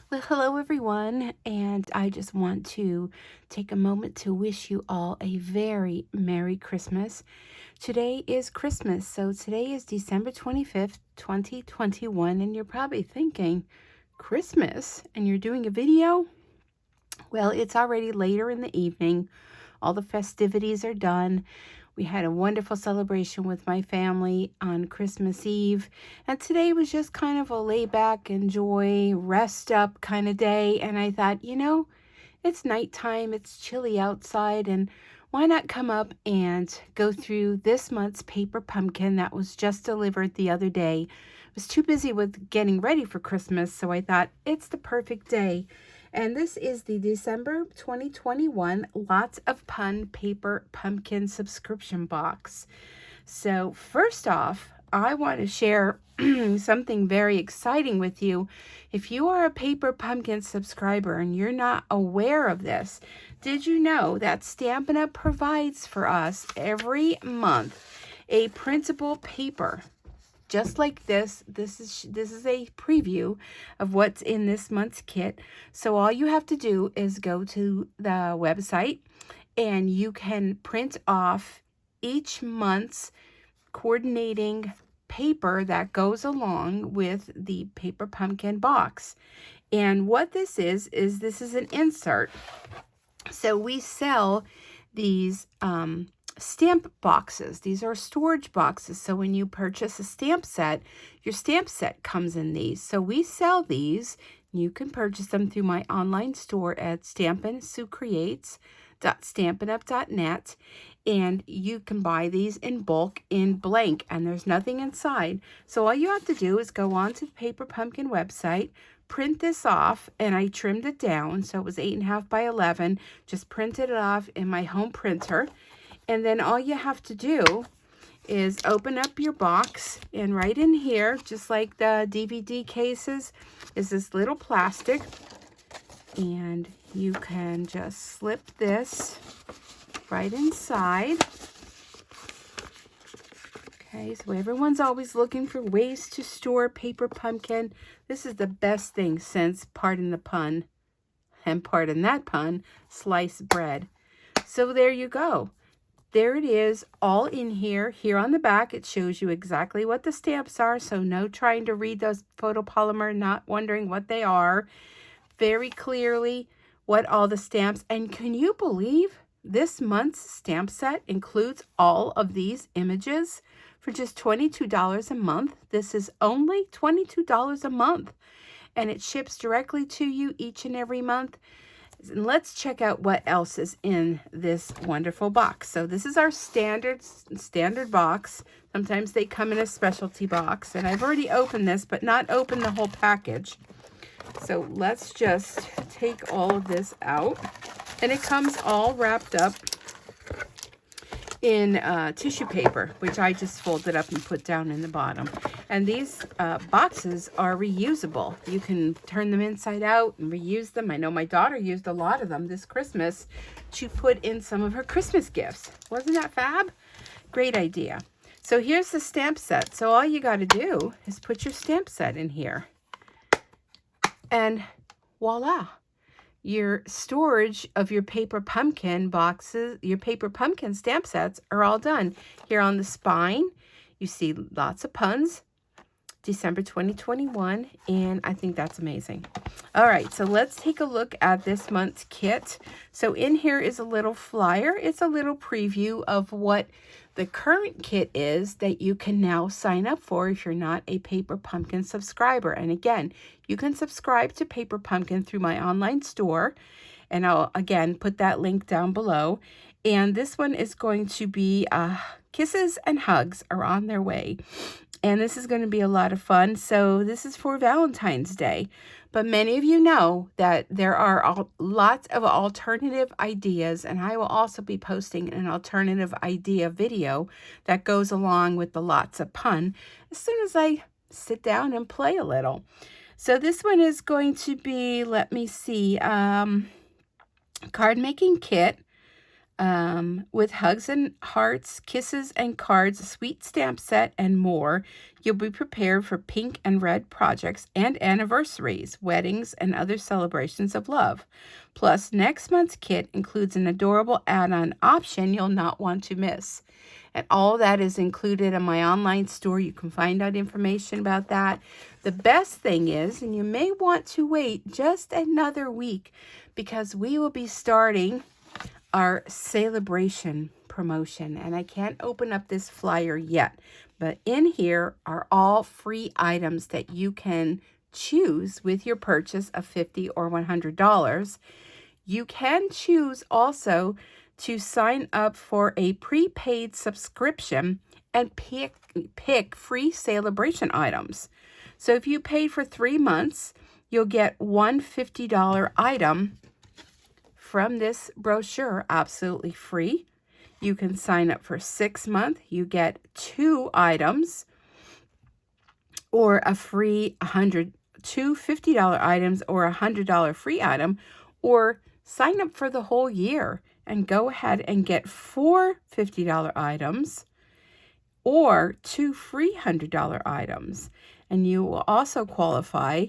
Well, hello everyone, and I just want to take a moment to wish you all a very Merry Christmas. Today is Christmas, so today is December 25th, 2021, and you're probably thinking, Christmas? And you're doing a video? Well, it's already later in the evening. All the festivities are done. We had a wonderful celebration with my family on Christmas Eve. And today was just kind of a lay back, enjoy, rest up kind of day. And I thought, it's nighttime, it's chilly outside, and why not come up and go through this month's paper pumpkin that was just delivered the other day. I was too busy with getting ready for Christmas, so I thought it's the perfect day. And this is the December 2021 Lots of Fun Paper Pumpkin subscription box. So first off, I want to share something very exciting with you. If you are a Paper Pumpkin subscriber and you're not aware of this, did you know that Stampin' Up! Provides for us every month a printable paper? Just like this is a preview of what's in this month's kit. So all you have to do is go to the website and you can print off each month's coordinating paper that goes along with the Paper Pumpkin box. And what this is this is an insert. So we sell these stamp boxes. These are storage boxes. So when you purchase a stamp set, your stamp set comes in these. So we sell these. You can purchase them through my online store at StampinSueCreates.Stampin.net, and you can buy these in bulk in blank, and there's nothing inside. So all you have to do is go onto the Paper Pumpkin website, print this off, and I trimmed it down so it was 8.5 by 11. Just printed it off in my home printer. And then all you have to do is open up your box, and right in here, just like the DVD cases, is this little plastic. And you can just slip this right inside. Okay, so everyone's always looking for ways to store Paper Pumpkin. This is the best thing since, pardon the pun, and pardon that pun, sliced bread. So there you go. There it is, all in here. Here on the back, it shows you exactly what the stamps are, so no trying to read those photopolymer, not wondering what they are. Very clearly what all the stamps, and can you believe this month's stamp set includes all of these images for just $22 a month? This is only $22 a month, and it ships directly to you each and every month. And let's check out what else is in this wonderful box. So this is our standard box. Sometimes they come in a specialty box, and I've already opened this, but not opened the whole package. So let's just take all of this out, and it comes all wrapped up in tissue paper, which I just folded up and put down in the bottom. And these boxes are reusable. You can turn them inside out and reuse them. I know my daughter used a lot of them this Christmas to put in some of her Christmas gifts. Wasn't that fab? Great idea. So here's the stamp set. So all you got to do is put your stamp set in here. And voila. Your storage of your Paper Pumpkin boxes, your Paper Pumpkin stamp sets are all done. Here on the spine, you see lots of puns, December 2021, and I think that's amazing. All right, so let's take a look at this month's kit. So in here is a little flyer. It's a little preview of what the current kit is that you can now sign up for if you're not a Paper Pumpkin subscriber. And again, you can subscribe to Paper Pumpkin through my online store, and I'll again put that link down below. And this one is going to be Kisses and Hugs are on their way. And this is going to be a lot of fun. So this is for Valentine's Day. But many of you know that there are lots of alternative ideas, and I will also be posting an alternative idea video that goes along with the lots of pun as soon as I sit down and play a little. So this one is going to be, let me see, card making kit, with hugs and hearts, kisses and cards, a sweet stamp set, and more. You'll be prepared for pink and red projects and anniversaries, weddings, and other celebrations of love. Plus, next month's kit includes an adorable add-on option you'll not want to miss. And all that is included in my online store. You can find out information about that. The best thing is, and you may want to wait just another week, because we will be starting our SaleABration promotion, and I can't open up this flyer yet, but in here are all free items that you can choose with your purchase of $50 or $100. You can choose also to sign up for a prepaid subscription and pick free SaleABration items. So if you pay for 3 months, you'll get one $50 item from this brochure absolutely free. You can sign up for 6 months. You get 2 items or a free two $50 items or a $100 free item, or sign up for the whole year and go ahead and get 4 $50 items or 2 free $100 items. And you will also qualify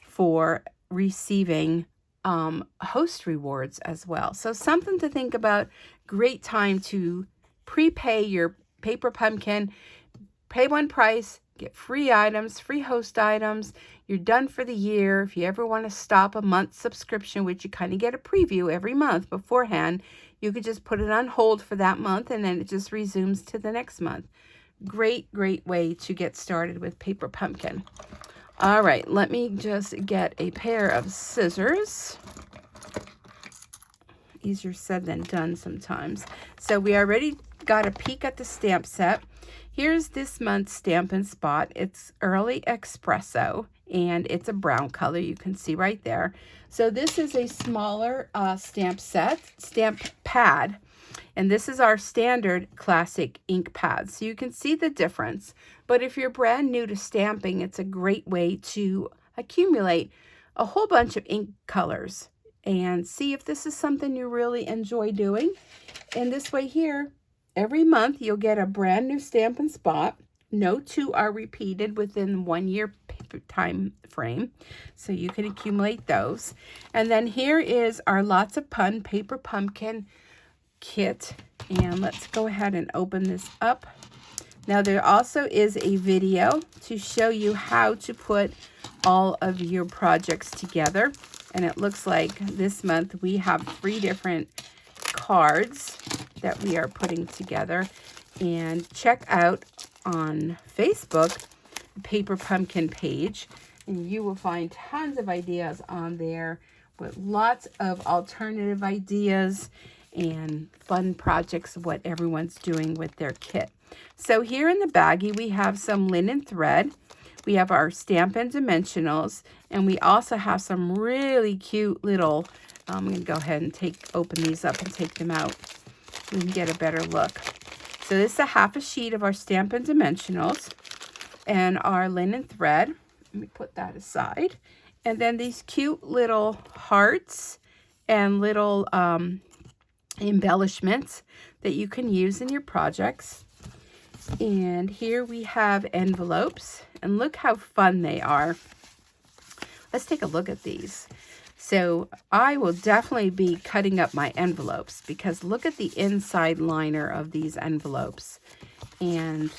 for receiving host rewards as well. So something to think about. Great time to prepay your paper pumpkin. Pay one price, get free items, free host items. You're done for the year. If you ever want to stop a month subscription, which you kind of get a preview every month beforehand, you could just put it on hold for that month and then it just resumes to the next month. Great way to get started with paper pumpkin. All right, let me just get a pair of scissors. Easier said than done sometimes. So we already got a peek at the stamp set. Here's this month's Stampin' Spot. It's Early Espresso, and it's a brown color. You can see right there. So this is a smaller stamp pad. And this is our standard classic ink pad. So you can see the difference. But if you're brand new to stamping, it's a great way to accumulate a whole bunch of ink colors and see if this is something you really enjoy doing. And this way here, every month you'll get a brand new Stampin' Spot. No 2 are repeated within 1 year time frame. So you can accumulate those. And then here is our Lots of Fun Paper Pumpkin kit, and let's go ahead and open this up. Now there also is a video to show you how to put all of your projects together, and it looks like this month we have 3 different cards that we are putting together. And check out on Facebook the Paper Pumpkin page, and you will find tons of ideas on there with lots of alternative ideas and fun projects of what everyone's doing with their kit. So here in the baggie, we have some linen thread. We have our Stampin' Dimensionals, and we also have some really cute little, I'm going to go ahead and open these up and take them out so we can get a better look. So this is a half a sheet of our Stampin' Dimensionals and our linen thread. Let me put that aside. And then these cute little hearts and little embellishments that you can use in your projects. And here we have envelopes, and look how fun they are. Let's take a look at these. So I will definitely be cutting up my envelopes, because look at the inside liner of these envelopes. And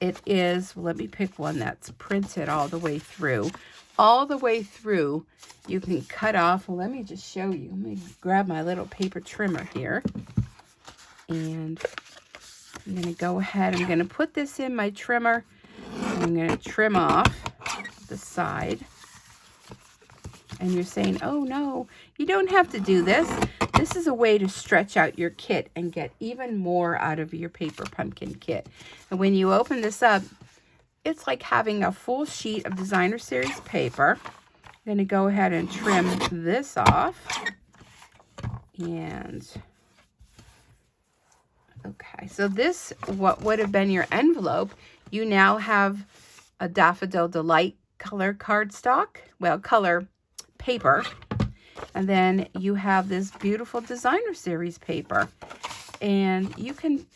it is, let me pick one that's printed all the way through. All the way through, you can cut off. Well, let me just show you. Let me grab my little paper trimmer here. And I'm going to go ahead. I'm going to put this in my trimmer. I'm going to trim off the side. And you're saying, oh no, you don't have to do this. This is a way to stretch out your kit and get even more out of your paper pumpkin kit. And when you open this up, it's like having a full sheet of designer series paper. I'm going to go ahead and trim this off. And okay, so this, what would have been your envelope, you now have a Daffodil Delight color cardstock, well, color paper. And then you have this beautiful designer series paper, and you can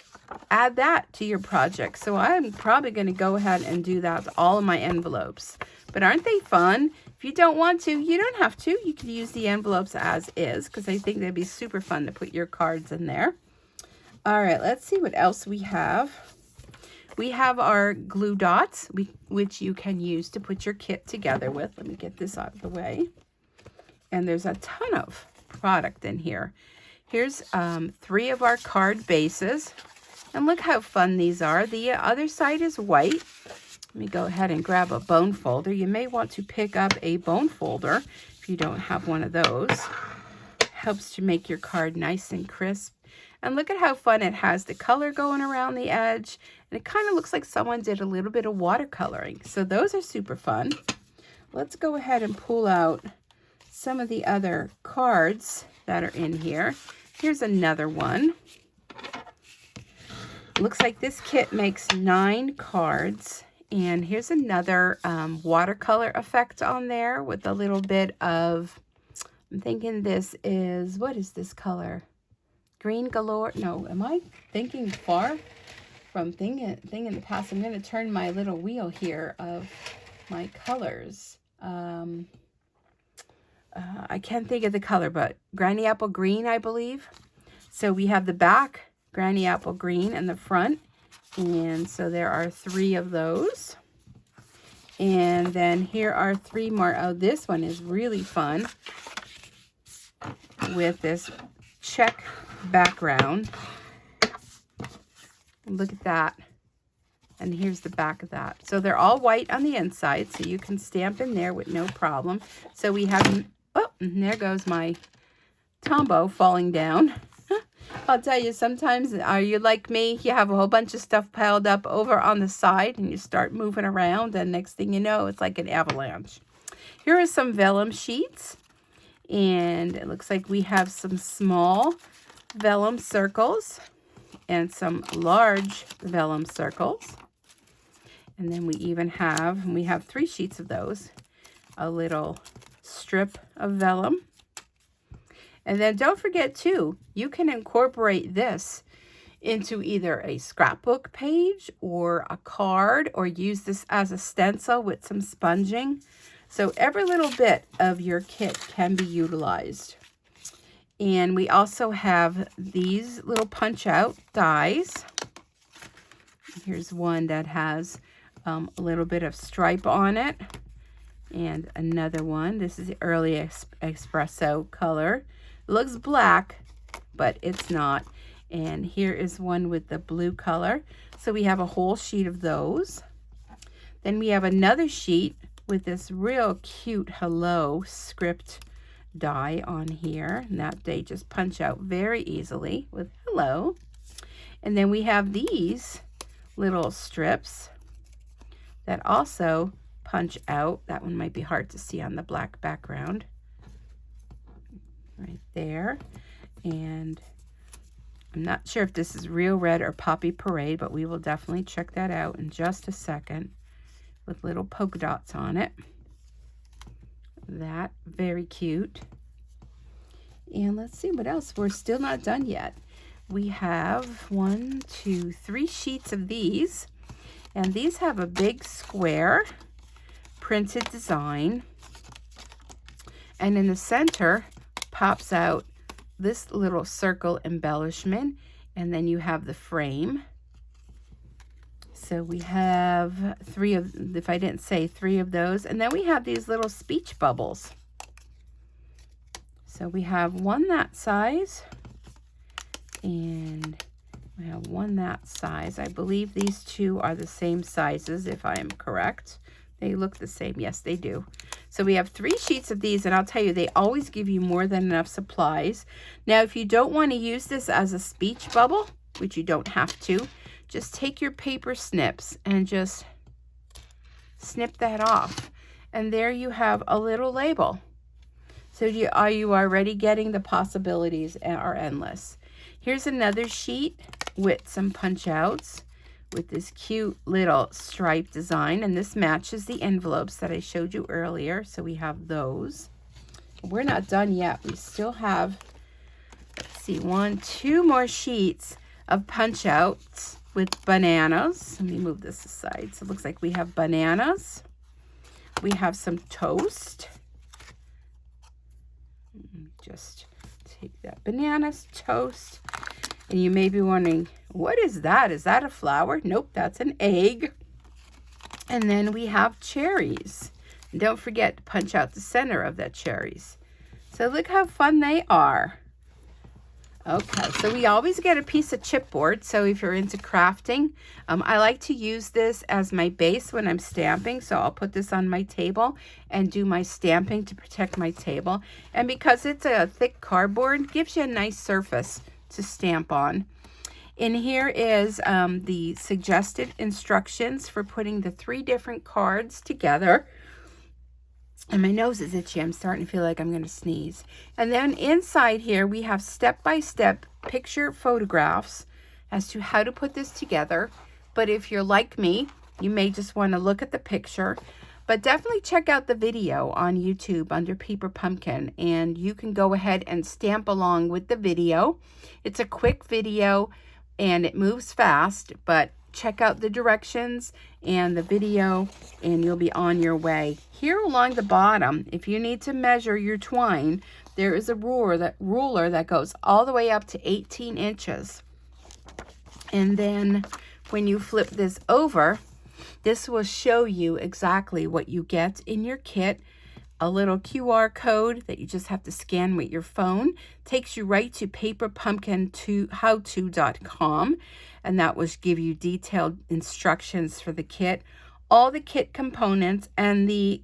add that to your project. So I'm probably going to go ahead and do that to all of my envelopes. But aren't they fun? If you don't want to, you don't have to. You can use the envelopes as is, because I think they'd be super fun to put your cards in there. All right, let's see what else we have. We have our glue dots, which you can use to put your kit together with. Let me get this out of the way. And there's a ton of product in here. Here's 3 of our card bases. And look how fun these are. The other side is white. Let me go ahead and grab a bone folder. You may want to pick up a bone folder if you don't have one of those. Helps to make your card nice and crisp. And look at how fun it has the color going around the edge. And it kind of looks like someone did a little bit of watercoloring. So those are super fun. Let's go ahead and pull out some of the other cards that are in here. Here's another one. Looks like this kit makes 9 cards. And here's another watercolor effect on there with a little bit of, I'm thinking this is, what is this color? Green galore. No, am I thinking far from thing in the past? I'm going to turn my little wheel here of my colors. I can't think of the color, but Granny Apple Green, I believe. So we have the back, Granny Apple Green, and the front. And so there are 3 of those. And then here are 3 more. Oh, this one is really fun with this check background. Look at that. And here's the back of that. So they're all white on the inside, so you can stamp in there with no problem. So we have, oh, and there goes my Tombow falling down. I'll tell you, sometimes, are you like me? You have a whole bunch of stuff piled up over on the side, and you start moving around, and next thing you know, it's like an avalanche. Here are some vellum sheets, and it looks like we have some small vellum circles and some large vellum circles. And then we even have, we have 3 sheets of those, a little strip of vellum. And then don't forget too, you can incorporate this into either a scrapbook page or a card, or use this as a stencil with some sponging. So every little bit of your kit can be utilized. And we also have these little punch out dies. Here's one that has a little bit of stripe on it. And another one, this is the early espresso color. It looks black, but it's not. And here is one with the blue color. So we have a whole sheet of those. Then we have another sheet with this real cute hello script die on here. And that they just punch out very easily with hello. And then we have these little strips that also punch out. That one might be hard to see on the black background. Right there. And I'm not sure if this is Real Red or Poppy Parade, but we will definitely check that out in just a second, with little polka dots on it. That, very cute. And let's see what else. We're still not done yet. We have 1, 2, 3 sheets of these. And these have a big square printed design. And in the center pops out this little circle embellishment, and then you have the frame. So we have 3 of, if I didn't say 3 of those, and then we have these little speech bubbles. So we have one that size, and we have one that size. I believe these 2 are the same sizes, if I am correct. They look the same. Yes, they do. So we have 3 sheets of these, and I'll tell you, they always give you more than enough supplies. Now, if you don't want to use this as a speech bubble, which you don't have to, just take your paper snips and just snip that off. And there you have a little label. So you are already getting the possibilities are endless. Here's another sheet with some punch outs with this cute little stripe design, and this matches the envelopes that I showed you earlier, so we have those. we're not done yet. We still have, let's see, 2 more sheets of punch outs with bananas. Let me move this aside. So it looks like we have bananas. We have some toast. Just take that bananas, toast. And you may be wondering, what is that? Is that a flower? Nope, that's an egg. And then we have cherries. And don't forget to punch out the center of that cherries. So look how fun they are. Okay, so we always get a piece of chipboard. So if you're into crafting, I like to use this as my base when I'm stamping. So I'll put this on my table and do my stamping to protect my table. And because it's a thick cardboard, it gives you a nice surface to stamp on. In here is the suggested instructions for putting the 3 different cards together. And my nose is itchy. I'm starting to feel like I'm going to sneeze. And then inside here, we have step-by-step picture photographs as to how to put this together. But if you're like me, you may just want to look at the picture. But definitely check out the video on YouTube under Paper Pumpkin. And you can go ahead and stamp along with the video. It's a quick video and it moves fast. But check out the directions and the video and you'll be on your way. Here along the bottom, if you need to measure your twine, there is a ruler that goes all the way up to 18 inches. And then when you flip this over, this will show you exactly what you get in your kit. A little QR code that you just have to scan with your phone takes you right to paperpumpkin2howto.com, and that will give you detailed instructions for the kit, all the kit components, and the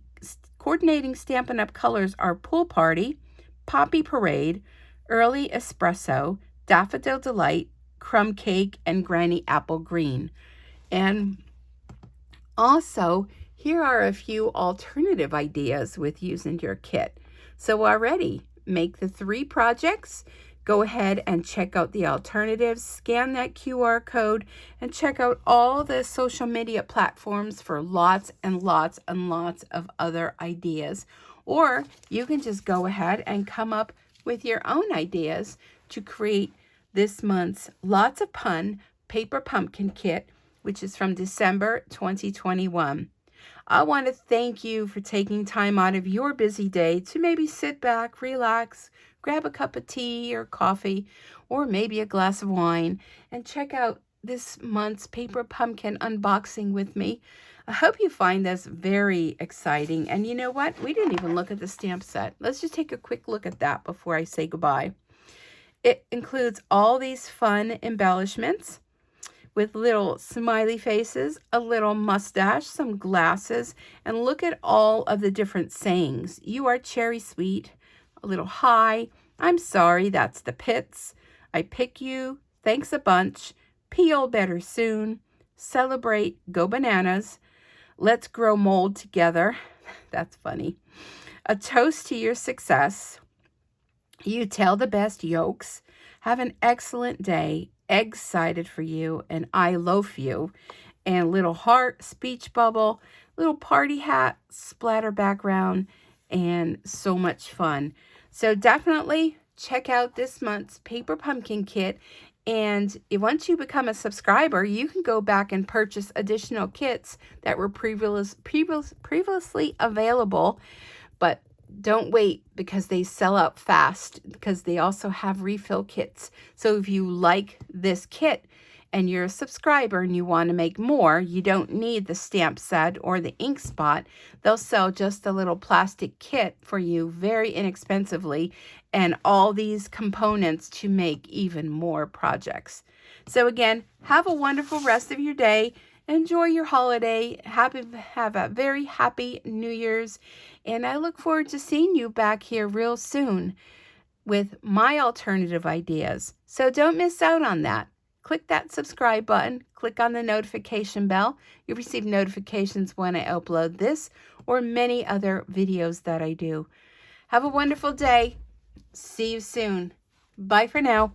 coordinating Stampin' Up! Colors are Pool Party, Poppy Parade, Early Espresso, Daffodil Delight, Crumb Cake, and Granny Apple Green. And also, here are a few alternative ideas with using your kit. So already, make the 3 projects. Go ahead and check out the alternatives. Scan that QR code and check out all the social media platforms for lots and lots and lots of other ideas. Or you can just go ahead and come up with your own ideas to create this month's Lots of Fun Paper Pumpkin Kit, which is from December 2021. I want to thank you for taking time out of your busy day to maybe sit back, relax, grab a cup of tea or coffee, or maybe a glass of wine, and check out this month's Paper Pumpkin unboxing with me. I hope you find this very exciting. And you know what? We didn't even look at the stamp set. Let's just take a quick look at that before I say goodbye. It includes all these fun embellishments with little smiley faces, a little mustache, some glasses, and look at all of the different sayings. You are cherry sweet, a little hi, I'm sorry, that's the pits, I pick you, thanks a bunch, peel better soon, celebrate, go bananas, let's grow mold together, that's funny, a toast to your success, you tell the best yolks, have an excellent day, excited for you, and I loaf you, and little heart, speech bubble, little party hat, splatter background, and so much fun. So definitely check out this month's Paper Pumpkin Kit, and once you become a subscriber, you can go back and purchase additional kits that were previously available, but don't wait because they sell out fast, because they also have refill kits. So if you like this kit and you're a subscriber and you want to make more, you don't need the stamp set or the ink spot. They'll sell just a little plastic kit for you very inexpensively, and all these components to make even more projects. So again, have a wonderful rest of your day. Enjoy your holiday. Have a very happy New Year's. And I look forward to seeing you back here real soon with my alternative ideas. So don't miss out on that. Click that subscribe button. Click on the notification bell. You'll receive notifications when I upload this or many other videos that I do. Have a wonderful day. See you soon. Bye for now.